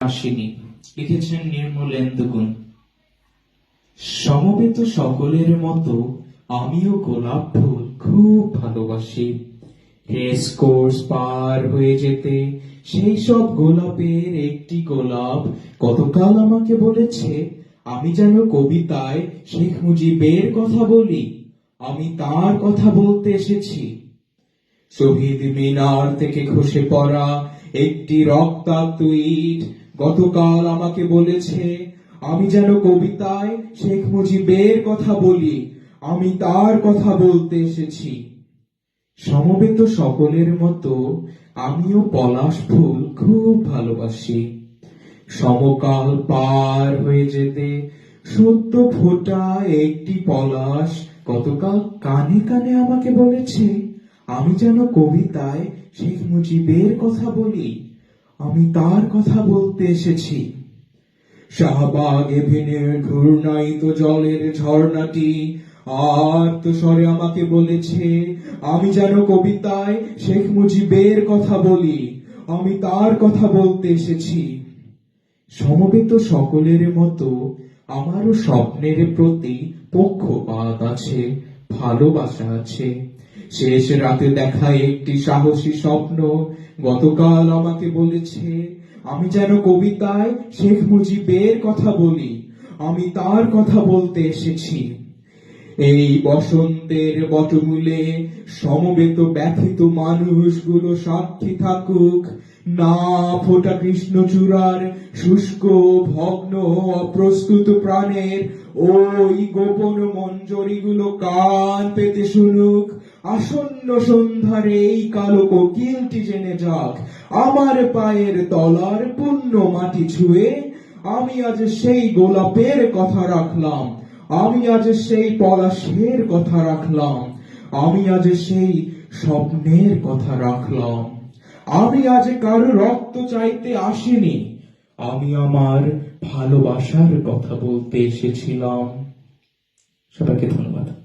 আসেনি। লিখেছেন নির্মলেন্দু গুণ। সমবেত সকলের মতো আমিও গোলাপ ফুল খুব ভালোবাসি। রেস কোর্স পার হয়ে যেতে সেই সব গোলাপের একটি গোলাপ গতকাল আমাকে বলেছে আমি যেন কবিতায় শেখ মুজিবের কথা বলি। আমি তার কথা বলতে এসেছি। শহীদ মিনার থেকে খসে পড়া একটি রক্তাক্ত ইট গতকাল আমাকে বলেছে আমি যেন কবিতায় শেখ মুজিবের কথা বলি। আমি তার কথা বলতে এসেছি। সমবেত সকলের মতো আমিও পলাশ ফুল খুব ভালোবাসি। সমকাল পার হয়ে যেতে সদ্য ফোটা একটি পলাশ গতকাল কানে কানে আমাকে বলেছে আমি যেন কবিতায় শেখ মুজিবের কথা বলি। আমি তার কথা বলতে এসেছি। শাহবাগ এভিনিউর ঘূর্ণায়িত জলের ঝর্ণাটি আর্ত স্বরে আমাকে বলেছে আমি যেন কবিতায় শেখ মুজিবের কথা বলি। আমি তার কথা বলতে এসেছি। সমবেত সকলের মতো আমারও স্বপ্নের প্রতি পক্ষপাত আছে, ভালোবাসা আছে। শেষ রাতে দেখা একটি সাহসী স্বপ্ন গতকাল আমাকে বলেছে আমি যেন কবিতায় শেখ মুজিবের কথা বলি। আমি তার কথা বলতে এসেছি। এই বসন্তের বটমূলে সমবেত ব্যথিত মানুষগুলো সাক্ষী থাকুক। না ফোটা কৃষ্ণচূড়ার শুষ্ক ভগ্ন অপ্রস্তুত প্রাণের ওই গোপন মঞ্জরিগুলো কান পেতে শুনুক। আসন্ন সন্ধ্যার এই কালো কোকিলটি জেনে যাক আমার পায়ের তলার পুণ্য মাটি ছুঁয়ে আমি আজ সেই গোলাপের কথা রাখলাম। আমি আজ সেই পলাশের কথা রাখলাম। আমি আজ সেই স্বপ্নের কথা রাখলাম। আমি আজ কারো রক্ত চাইতে আসিনি। আমি আমার ভালোবাসার কথা বলতে এসেছিলাম। সবাইকে ধন্যবাদ।